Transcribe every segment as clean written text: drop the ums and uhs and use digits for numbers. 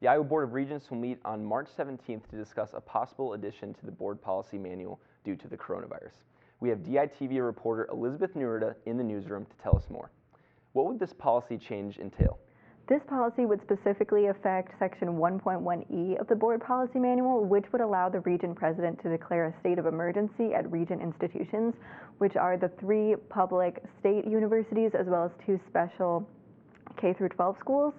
The Iowa Board of Regents will meet on March 17th to discuss a possible addition to the board policy manual due to the coronavirus. We have DITV reporter Elizabeth Nurita in the newsroom to tell us more. What would this policy change entail? This policy would specifically affect Section 1.1e of the Board Policy Manual, which would allow the Regent President to declare a state of emergency at Regent institutions, which are the 3 public state universities as well as 2 special K-12 schools.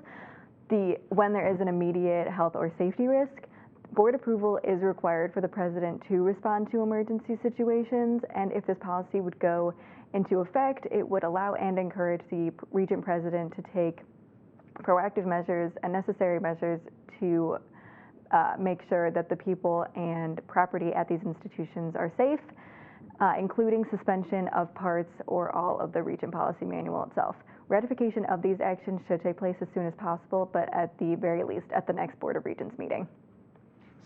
When there is an immediate health or safety risk, board approval is required for the President to respond to emergency situations, and if this policy would go into effect, it would allow and encourage the Regent President to take proactive measures and necessary measures to make sure that the people and property at these institutions are safe, including suspension of parts or all of the Regent Policy Manual itself. Ratification of these actions should take place as soon as possible, but at the very least at the next Board of Regents meeting.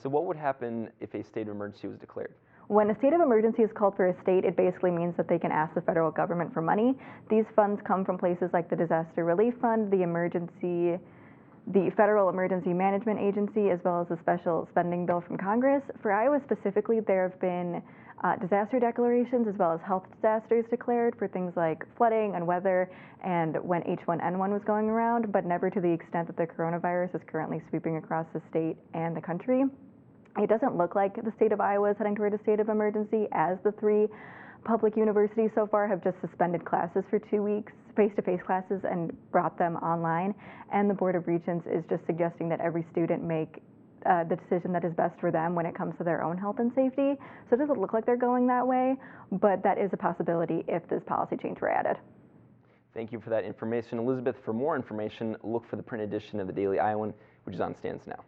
So what would happen if a state of emergency was declared? When a state of emergency is called for a state, it basically means that they can ask the federal government for money. These funds come from places like the Disaster Relief Fund, the Federal Emergency Management Agency, as well as a special spending bill from Congress. For Iowa specifically, there have been disaster declarations as well as health disasters declared for things like flooding and weather and when H1N1 was going around, but never to the extent that the coronavirus is currently sweeping across the state and the country. It doesn't look like the state of Iowa is heading toward a state of emergency, as the 3 public universities so far have just suspended classes for 2 weeks, face-to-face classes, and brought them online. And the Board of Regents is just suggesting that every student make the decision that is best for them when it comes to their own health and safety. So it doesn't look like they're going that way, but that is a possibility if this policy change were added. Thank you for that information, Elizabeth. For more information, look for the print edition of the Daily Iowan, which is on stands now.